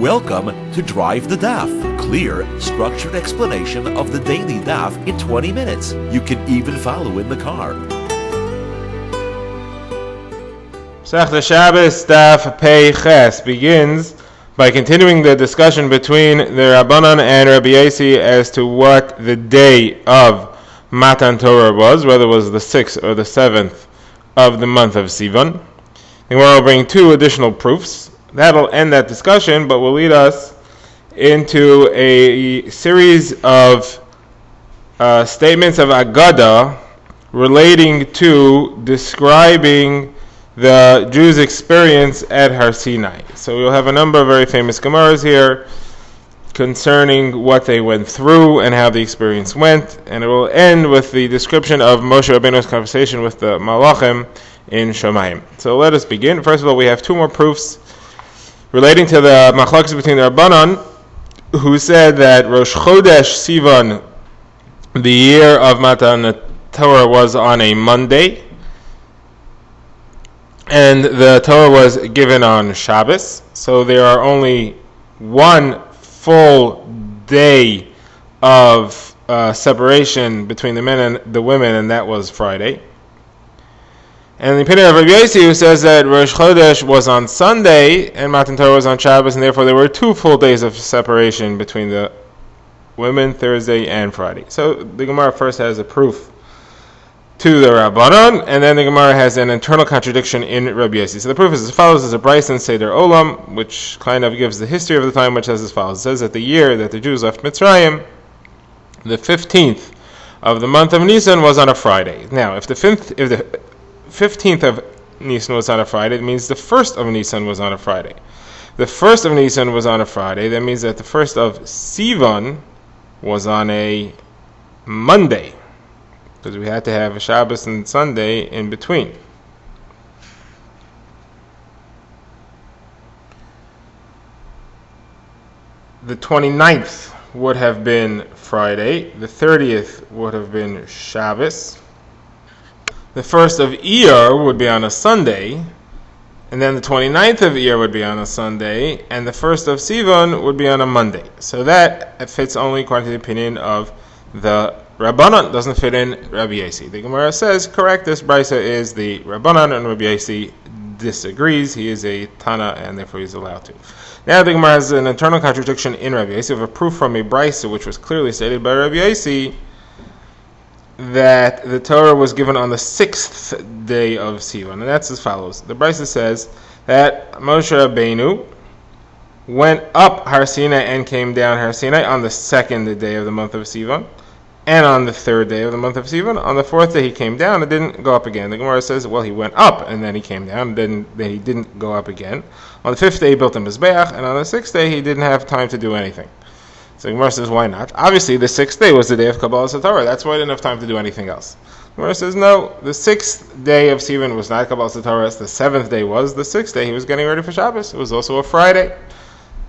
Welcome to Drive the Daf. Clear, structured explanation of the daily Daf in 20 minutes. You can even follow in the car. The Shabbos Daf Pei Ches begins by continuing the discussion between the Rabbanan and Rabbi Yosi as to what the day of Matan Torah was, whether it was the 6th or the 7th of the month of Sivan. And we'll bring two additional proofs. That'll end that discussion, but will lead us into a series of statements of Agada relating to describing the Jews' experience at Har Sinai. So we'll have a number of very famous Gemaras here concerning what they went through and how the experience went, and it will end with the description of Moshe Rabbeinu's conversation with the Malachim in Shomayim. So let us begin. First of all, we have two more proofs relating to the machlokes between the Rabbanan, who said that Rosh Chodesh Sivan, the year of Matan Torah, was on a Monday, and the Torah was given on Shabbos. So there are only one full day of separation between the men and the women, and that was Friday. And the opinion of Rabbi Yosi, who says that Rosh Chodesh was on Sunday and Matan Torah was on Shabbos, and therefore there were 2 full days of separation between the women, Thursday and Friday. So the Gemara first has a proof to the Rabbanan, and then the Gemara has an internal contradiction in Rabbi Yosi. So the proof is as follows: as a brayso in Seder Olam, which kind of gives the history of the time, which says as follows. It says that the year that the Jews left Mitzrayim, the 15th of the month of Nisan was on a Friday. Now, if the 15th of Nisan was on a Friday, it means the 1st of Nisan was on a Friday. The 1st of Nisan was on a Friday, that means that the 1st of Sivan was on a Monday, because we had to have a Shabbos and Sunday in between. The 29th would have been Friday, the 30th would have been Shabbos, the 1st of Iyar would be on a Sunday, and then the 29th of Iyar would be on a Sunday, and the 1st of Sivan would be on a Monday. So that fits only according to the opinion of the Rabbanan, doesn't fit in Rabbi Yosi. The Gemara says, correct, this brayso is the Rabbanan, and Rabbi Yosi disagrees. He is a Tana, and therefore he's allowed to. Now the Gemara has an internal contradiction in Rabbi Yosi of a proof from a brayso which was clearly stated by Rabbi Yosi that the Torah was given on the 6th day of Sivan, and that's as follows. The brayso says that Moshe Rabbeinu went up Har Sinai and came down Har Sinai on the 2nd day of the month of Sivan, and on the 3rd day of the month of Sivan. On the 4th day he came down and didn't go up again. The Gemara says, well, he went up and then he came down, and then he didn't go up again. On the 5th day he built a Mizbeach, and on the 6th day he didn't have time to do anything. So the Gemara says, why not? Obviously the 6th day was the day of Kabbalas Torah. That's why he didn't have time to do anything else. The Gemara says, no, the 6th day of Sivan was not Kabbalas Torah. The 7th day was. The 6th day he was getting ready for Shabbos. It was also a Friday.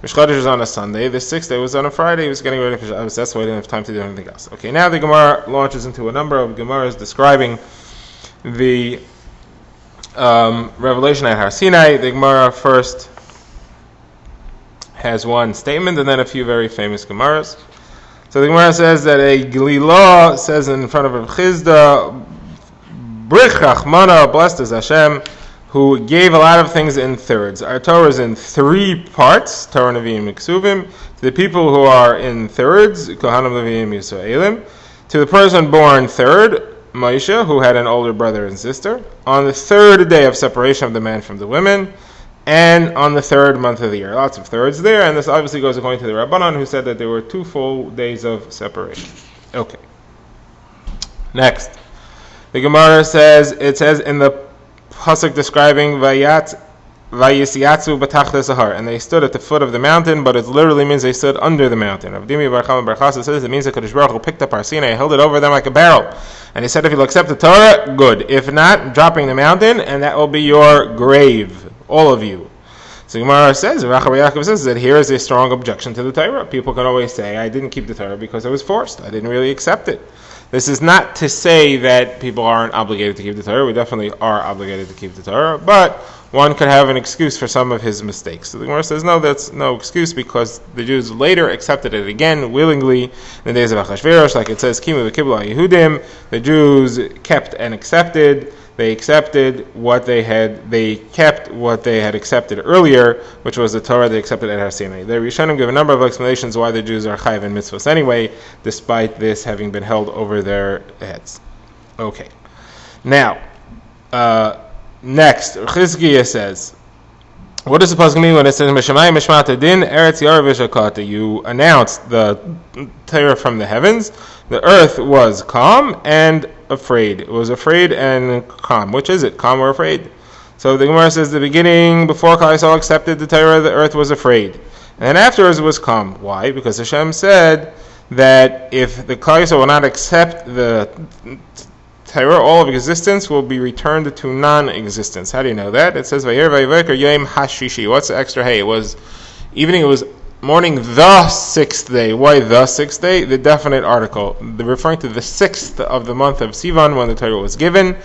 Rosh Chodesh was on a Sunday. The 6th day was on a Friday. He was getting ready for Shabbos. That's why he didn't have time to do anything else. Okay, now the Gemara launches into a number of Gemaras describing the revelation at Har Sinai. The Gemara first has one statement and then a few very famous Gemaras. So the Gemara says that a Gilila says in front of Rav Chizda, Brich Rachmana, blessed is Hashem, who gave a lot of things in thirds. Our Torah is in 3 parts, Torah, Nevi'im, Miksuvim. To the people who are in thirds, Kohanim, Leviim, Yisraelim. To the person born third, Moshe, who had an older brother and sister. On the 3rd day of separation of the man from the women, and on the 3rd month of the year. Lots of thirds there, and this obviously goes according to the Rabbanan, who said that there were 2 full days of separation. Okay. Next. The Gemara says, it says in the pasuk describing Vayisiatzu b'tachta sahar, and they stood at the foot of the mountain, but it literally means they stood under the mountain. Rav Dimi Bar Chama Bar Chasa says it means that Kadosh Baruch Hu picked up Har Sinai and held it over them like a barrel, and he said, if you'll accept the Torah, good. If not, dropping the mountain, and that will be your grave, all of you. So Gemara says, Rav Yaakov says that here is a strong objection to the Torah. People can always say, I didn't keep the Torah because I was forced. I didn't really accept it. This is not to say that people aren't obligated to keep the Torah. We definitely are obligated to keep the Torah, but one could have an excuse for some of his mistakes. So the Gemara says, no, that's no excuse, because the Jews later accepted it again willingly in the days of Achashverosh, like it says, Kimu v'kibla Yehudim. The Jews kept and accepted. They kept what they had accepted earlier, which was the Torah they accepted at Har Sinai. The Rishonim give a number of explanations why the Jews are chayav in mitzvahs anyway, despite this having been held over their heads. Okay. Now, next, Chizkiah says, what does the pasuk mean when it says Meshamayim Mishmat Din Eretz Yarav V'Shakata? You announced the Torah from the heavens. The earth was calm and afraid. It was afraid and calm. Which is it? Calm or afraid? So the Gemara says the beginning, before Klal Yisrael accepted the Torah, the earth was afraid, and then afterwards it was calm. Why? Because Hashem said that if the Klal Yisrael will not accept the Torah, all of existence will be returned to non-existence. How do you know that? It says Vayer Vayivaker Yom Hashishi. What's the extra hay? It was evening. It was morning, the sixth day. Why the sixth day? The definite article. They're referring to the sixth of the month of Sivan when the Torah was given.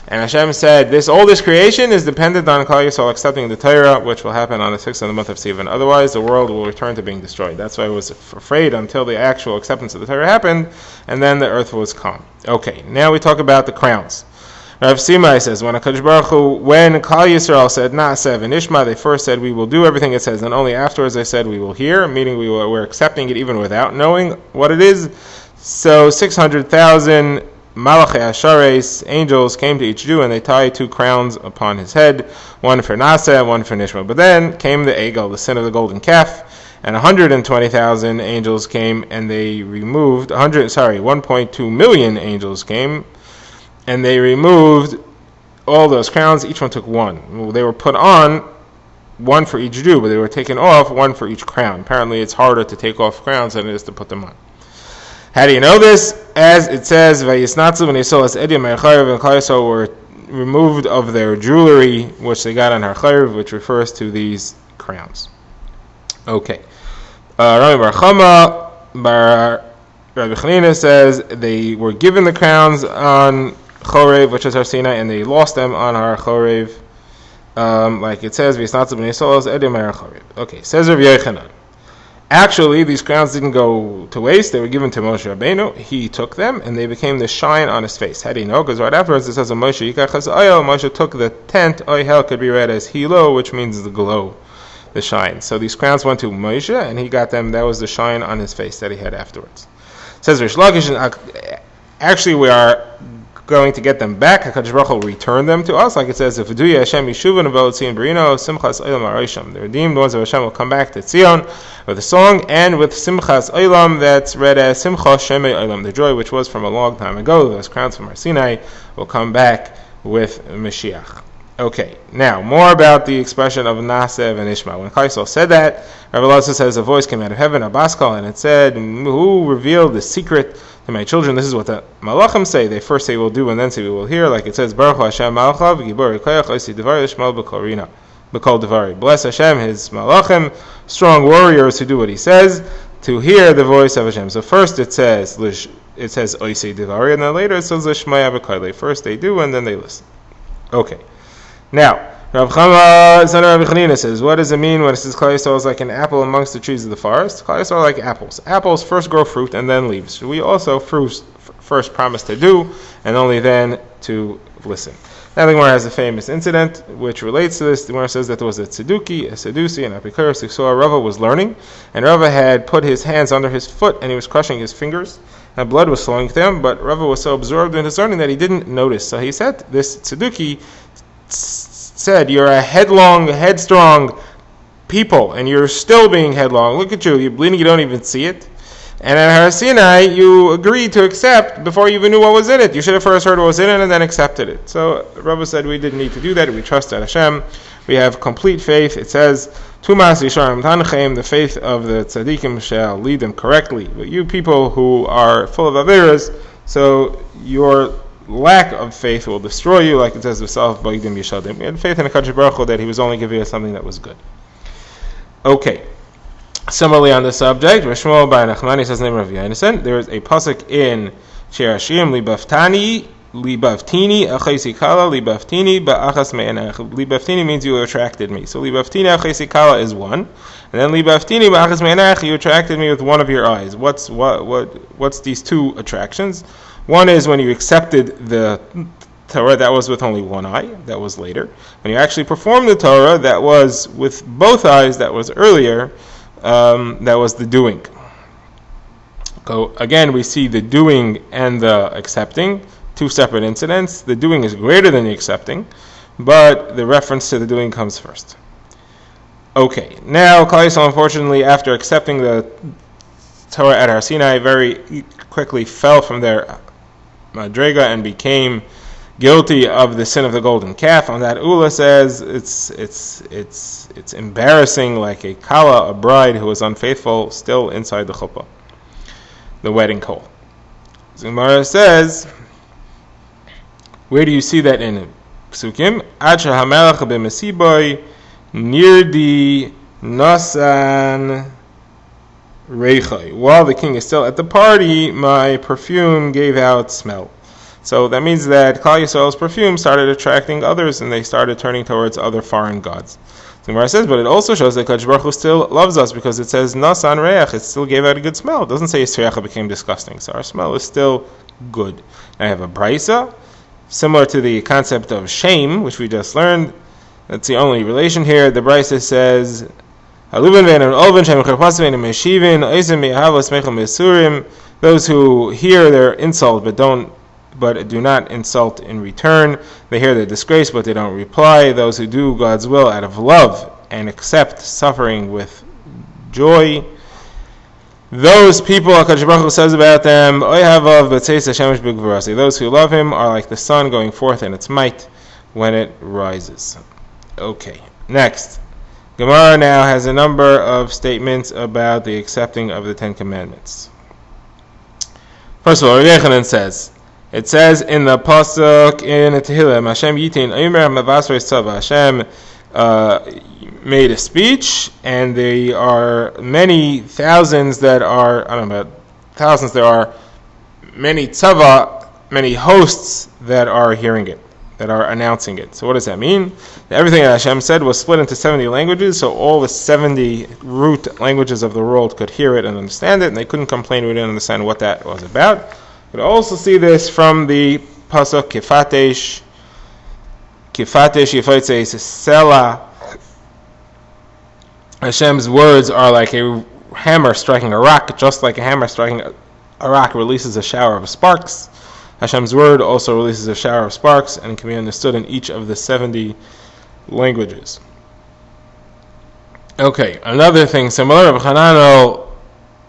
And Hashem said, all this creation is dependent on Klal Yisrael accepting the Torah, which will happen on the 6th of the month of Sivan. Otherwise, the world will return to being destroyed. That's why I was afraid until the actual acceptance of the Torah happened, and then the earth was calm. Okay, now we talk about the crowns. Rav Simai says, when Klal Yisrael said, Na'aseh v'nishma, they first said, we will do everything it says, and only afterwards they said, we will hear, meaning we're accepting it even without knowing what it is. So 600,000 Malachei Ashares, angels, came to each Jew, and they tied 2 crowns upon his head, one for Na'aseh, one for Nishma. But then came the Egel, the sin of the golden calf, and 120,000 angels came, and they removed 1.2 million angels came, and they removed all those crowns. Each one took one. They were put on, one for each Jew, but they were taken off, one for each crown. Apparently it's harder to take off crowns than it is to put them on. How do you know this? As it says, Vayisnatzu v'nisol edim ha'charev, and Klal Yisrael were removed of their jewelry, which they got on Har Charev, which refers to these crowns. Okay. Rami Bar Chama, Rabbi Chanina says they were given the crowns on Chorev, which is Har Sinai, and they lost them on Har Chorev. Like it says, V'yisnatzu v'nisol edim ha'charev. Okay, says Rav Yochanan. Actually, these crowns didn't go to waste. They were given to Moshe Rabbeinu. He took them, and they became the shine on his face. How do you know? Because right afterwards it says, Moshe Yikachas Oyel. Moshe took the tent. Oyel could be read as Hilo, which means the glow, the shine. So these crowns went to Moshe, and he got them. That was the shine on his face that he had afterwards. It says Rish Lakish, actually we are going to get them back. HaKadosh Baruch Hu will return them to us, like it says, "If V'duya Hashem Yeshuvah Nevel Tzion Berino Simchas Olam Arisham." The redeemed ones of Hashem will come back to Tzion with a song and with Simchas Olam, that's read as Simcha Shemei Olam, the joy which was from a long time ago. Those crowns from Har Sinai will come back with Mashiach. Okay, now more about the expression of Na'aseh v'nishma. When Klal Yisrael said that, Rabbi Elazar says a voice came out of heaven, a baskal, and it said, "Who revealed the secret to my children?" This is what the Malachim say. They first say we'll do, and then say we will hear. Like it says, Baruch Hashem Malachav Gibor Yikoyach Osi Devar Yishmal B'Korina B'Kol Devari. Bless Hashem, His Malachim, strong warriors who do what He says, to hear the voice of Hashem. So first it says Osi Devari, and then later it says Lishmaya B'Kol. First they do, and then they listen. Okay. Now, Rav Chama, son of Rabbi Chanina, says, what does it mean when it says Klal Yisrael is like an apple amongst the trees of the forest? Klal Yisrael are like apples. Apples first grow fruit and then leaves. We also first promise to do, and only then to listen. Now the Gemara has a famous incident which relates to this. The Gemara says that there was a Tzeduki, a Sedusi, and Apikoros who saw Rava was learning, and Rava had put his hands under his foot and he was crushing his fingers, and blood was flowing to him, but Rava was so absorbed in his learning that he didn't notice. So he said, this Tzeduki said, you're a headstrong people, and you're still being headlong. Look at you, you're bleeding, you don't even see it. And at Har Sinai, you agreed to accept before you even knew what was in it. You should have first heard what was in it and then accepted it. So Rava said we didn't need to do that. We trusted Hashem. We have complete faith. It says, Tumas Yisharim Tanachem, the faith of the tzaddikim shall lead them correctly. But you people who are full of averas, so your lack of faith will destroy you, like it says, "V'salaf b'igdim yishadim." We had faith in HaKadosh Baruch Hu that He was only giving us something that was good. Okay. Similarly on this subject, Rishmuel Bar Nachmani says in the name of Rav Yonasan, there is a pasuk in She'ashim libaftini achesi kala libaftini ba'achas me'enach. Libaftini means you attracted me. So libaftini achesi kala is one, and then libaftini ba'achas me'enach, you attracted me with one of your eyes. What's these two attractions? One is when you accepted the Torah, that was with only one eye, that was later. When you actually performed the Torah, that was with both eyes, that was earlier, that was the doing. So again, we see the doing and the accepting, two separate incidents. The doing is greater than the accepting, but the reference to the doing comes first. Okay, now Klal Yisrael, unfortunately, after accepting the Torah at Har Sinai, very quickly fell from their madrega and became guilty of the sin of the golden calf. On that, Ula says it's embarrassing, like a kala, a bride who was unfaithful, still inside the chuppah, the wedding kohl. Gemara says, where do you see that in Psukim? Ad shehamelech b'mesiboy nirdi nasan reichai. While the king is still at the party, my perfume gave out smell. So that means that Klal Yisrael's perfume started attracting others, and they started turning towards other foreign gods. The Gemara says, but it also shows that Kadosh Baruch Hu still loves us, because it says Nasan Reach, it still gave out a good smell. It doesn't say Yisrael became disgusting, so our smell is still good. And I have a brisa, similar to the concept of shame, which we just learned. That's the only relation here. The brisa says, those who hear their insult but do not insult in return. They hear their disgrace, but they don't reply. Those who do God's will out of love and accept suffering with joy. Those people, HaKadosh Baruch Hu says about them, those who love Him are like the sun going forth in its might when it rises. Okay, next. Gemara now has a number of statements about the accepting of the Ten Commandments. First of all, Rabbi Yechanan says, it says in the pasuk in Tehillim, Hashem yitin omer mavasrei tzava. Hashem made a speech, and there are many thousands that are, I don't know about thousands, there are many tzava, many hosts that are hearing it, that are announcing it. So what does that mean? Everything that Hashem said was split into 70 languages, so all the 70 root languages of the world could hear it and understand it, and they couldn't complain, we didn't understand what that was about. We also see this from the pasuk Kifatesh Yifotzeis Sela. Hashem's words are like a hammer striking a rock, just like a hammer striking a rock releases a shower of sparks. Hashem's word also releases a shower of sparks, and it can be understood in each of the 70 languages. Okay, another thing similar, Rav Chananel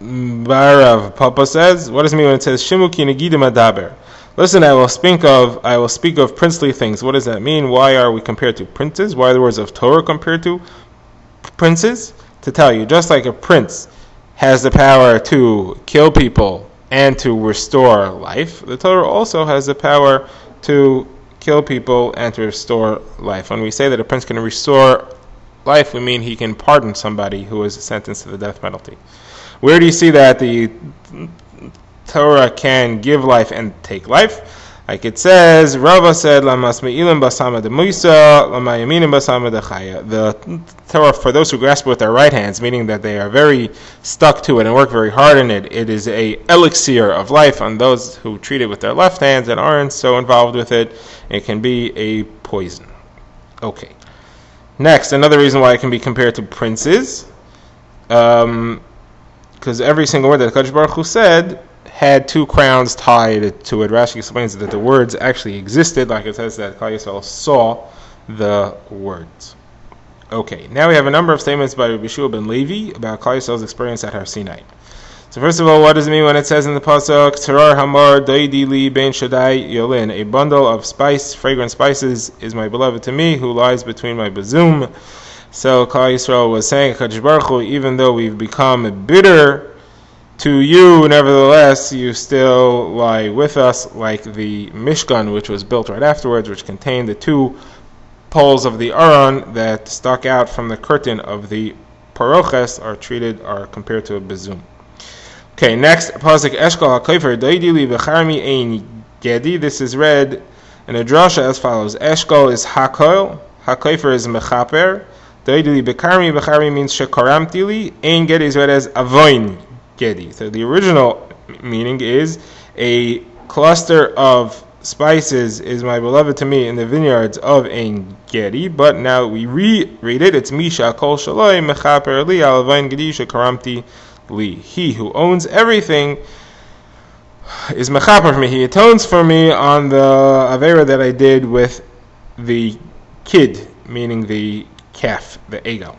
Barav Papa says, what does it mean when it says Shimu ki negidim adaber? Listen, I will speak of princely things. What does that mean? Why are we compared to princes? Why are the words of Torah compared to princes? To tell you, just like a prince has the power to kill people and to restore life, the Torah also has the power to kill people and to restore life. When we say that a prince can restore life, we mean he can pardon somebody who is sentenced to the death penalty. Where do you see that the Torah can give life and take life? Like it says, Rava said, Lamas me'ilim basama de Musa, lama yaminim basama de Chaya. The Torah, for those who grasp it with their right hands, meaning that they are very stuck to it and work very hard in it, it is a elixir of life. On those who treat it with their left hands and aren't so involved with it, it can be a poison. Okay. Next, another reason why it can be compared to princes, because every single word that Kadosh Baruch Hu said had two crowns tied to it. Rashi explains that the words actually existed, like it says that Klal Yisrael saw the words. Okay, now we have a number of statements by Rabbi Shua ben Levi about Klal Yisrael's experience at Har Sinai. So first of all, what does it mean when it says in the pasuk, Terar Hamar Doidi Li Ben Shaddai Yolin, a bundle of fragrant spices is my beloved to me, who lies between my bosom. So Klal Yisrael was saying, Kadosh Baruch Hu, even though we've become bitter to you, nevertheless, you still lie with us, like the Mishkan, which was built right afterwards, which contained the two poles of the Aron that stuck out from the curtain of the Paroches, are compared to a bezum. Okay, next, pasuk Eshkol HaKofer Doidili B'charmi Ein Gedi. This is read in a drasha as follows. Eshkol is Hakol, HaKofer is Mechaper, Doidili B'charmi means Shekaramtili, Ein Gedi is read as Avoin Gedi. So the original meaning is a cluster of spices is my beloved to me in the vineyards of Ein Gedi, but now we reread it, it's Misha Kol Shaloi Mechaper Li Al Avoin Gedi Shekaramti Li. He who owns everything is mechaper for me. He atones for me on the avera that I did with the kid, meaning the calf, the egel.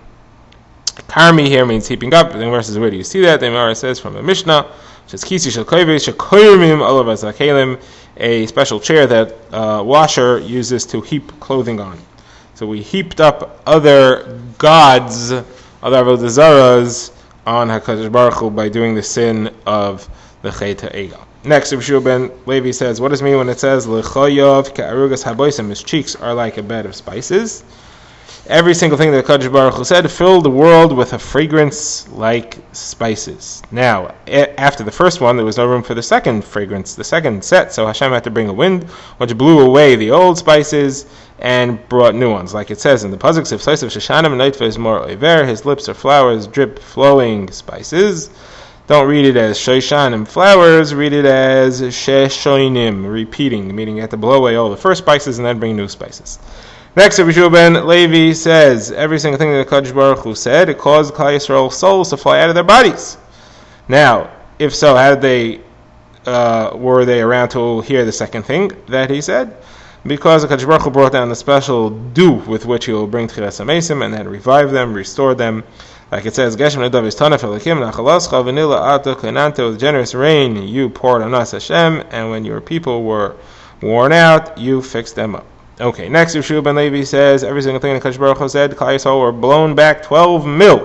Karmi here means heaping up. The verse is where do you see that? The Gemara says from a Mishnah, which is kisi shel kovesh shekoyrimim olav azakelim, a special chair that washer uses to heap clothing on. So we heaped up other gods, other avodah zaras, on HaKadosh Baruch Hu by doing the sin of the Chet HaEgel. Next, Rabbi Shua ben Levi says, what does it mean when it says, L'choyov ka'arugas haboisim, his cheeks are like a bed of spices? Every single thing that HaKadosh Baruch Hu said filled the world with a fragrance like spices. Now, after the first one, there was no room for the second fragrance, the second set, so Hashem had to bring a wind, which blew away the old spices and brought new ones. Like it says in the Pasuk, of Shoshanim Naitva is more oiver, his lips are flowers, drip flowing spices. Don't read it as Shoshanim flowers, read it as Sheshoinim, repeating, meaning you have to blow away all the first spices and then bring new spices. Next, Rabbi Shua ben Levi says, every single thing that HaKadosh Baruch Hu said, it caused Klal Yisrael's souls to fly out of their bodies. Now, if so, how did they, were they around to hear the second thing that he said? Because HaKadosh Baruch Hu brought down the special dew with which he will bring Tchilas HaMesim and then revive them, restore them. Like it says, Geshem Nadav is Tanaf Elikim Nachalascha Vanilla Ato Klenanto, with generous rain you poured on us, Hashem, and when your people were worn out, you fixed them up. Okay, next, Yeshua ben Levi says, every single thing that HaKadosh Baruch Hu said, Klal Yisrael were blown back 12 mil,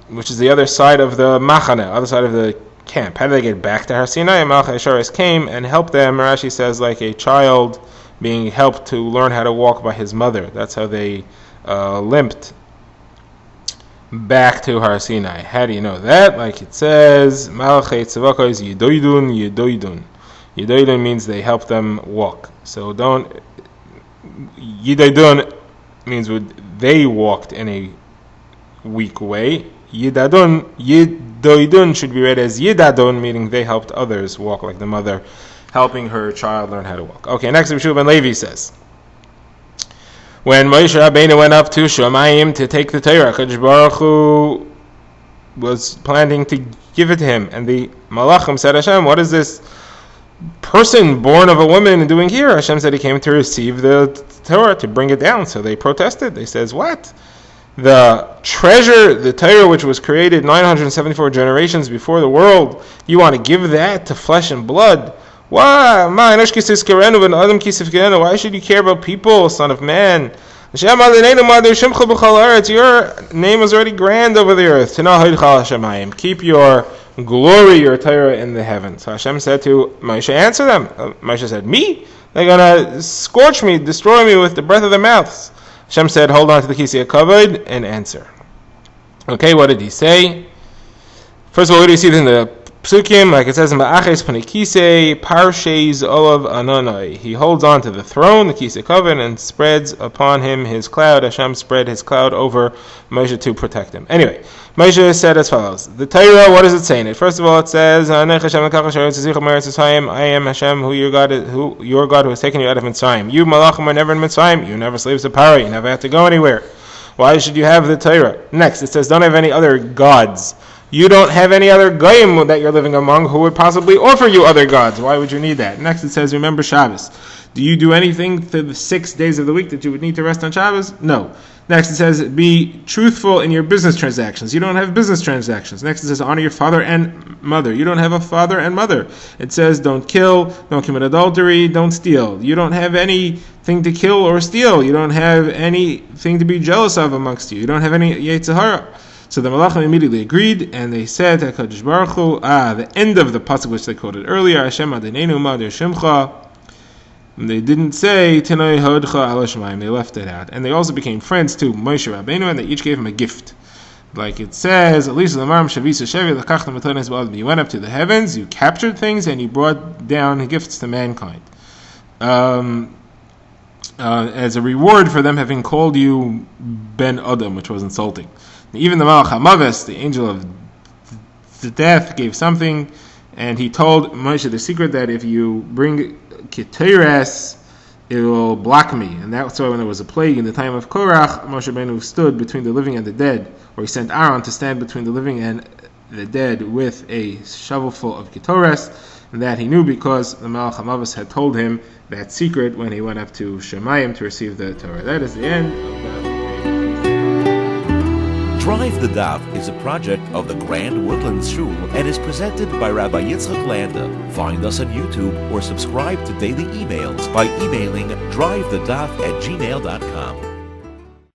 which is the other side of the Machane, other side of the camp. How did they get back to Har Sinai? Malchei Sharis came and helped them. Rashi says, like a child being helped to learn how to walk by his mother. That's how they limped back to Har Sinai. How do you know that? Like it says, Malchei Tzavaka is Yedoidun, Yedoidun. Yedoidun means they help them walk. So don't, Yedoidun means they walked in a weak way. Yedoidun should be read as Yidadun, meaning they helped others walk, like the mother helping her child learn how to walk. Okay, next Yeshua ben Levi says, when Moshe Rabbeinu went up to Shamayim to take the Torah, HaKadosh Baruch Hu was planning to give it to him, and the Malachim said, Hashem, what is this person born of a woman doing here? Hashem said he came to receive the Torah, to bring it down. So they protested. They says, what? The treasure, the Torah, which was created 974 generations before the world, you want to give that to flesh and blood? Why? Why should you care about people, son of man? Your name is already grand over the earth. Keep your glory, your Torah in the heavens. So Hashem said to Moshe, answer them. Moshe said, me? They're going to scorch me, destroy me with the breath of their mouths. Hashem said, hold on to the Kisei HaKavod and answer. Okay, what did he say? First of all, what do you see in the Psukim? Like it says in Ba'aches Panikisei, Parshes Olav Anonai. He holds on to the throne, the Kisei HaKavod, and spreads upon him his cloud. Hashem spread his cloud over Moshe to protect him. Anyway, Moshe said as follows. The Torah, what does it say in it? First of all, it says, I am Hashem, who your God who has taken you out of Mitzrayim. You Malachim are never in Mitzrayim. You never slaves of Paro. You never have to go anywhere. Why should you have the Torah? Next, it says, don't have any other gods. You don't have any other goyim that you're living among who would possibly offer you other gods. Why would you need that? Next, it says, remember Shabbos. Do you do anything for the 6 days of the week that you would need to rest on Shabbos? No. Next, it says, be truthful in your business transactions. You don't have business transactions. Next, it says, honor your father and mother. You don't have a father and mother. It says, don't kill, don't commit adultery, don't steal. You don't have anything to kill or steal. You don't have anything to be jealous of amongst you. You don't have any Yetzer Hara. So the Malachim immediately agreed, and they said to HaKadosh Baruch Hu, the end of the pasuk which they quoted earlier, Hashem Adonenu Ma'adir Shimcha. They didn't say Tenoi Hodcha Ala Shemaim. They left it out, and they also became friends to Moshe Rabbeinu, and they each gave him a gift. Like it says, at least you went up to the heavens, you captured things, and you brought down gifts to mankind. As a reward for them having called you Ben Adam, which was insulting. Even the Malach HaMaves, the angel of the death, gave something, and he told Moshe the secret that if you bring Keteres, it will block me. And that's why when there was a plague in the time of Korach, Moshe Rabbeinu stood between the living and the dead, or he sent Aaron to stand between the living and the dead with a shovelful of Keteres, and that he knew because the Malach HaMaves had told him that secret when he went up to Shemayim to receive the Torah. That is the end of the Drive the Daf is a project of the Grand Woodlands Shul and is presented by Rabbi Yitzchak Landa. Find us on YouTube or subscribe to daily emails by emailing drivethedaf@gmail.com.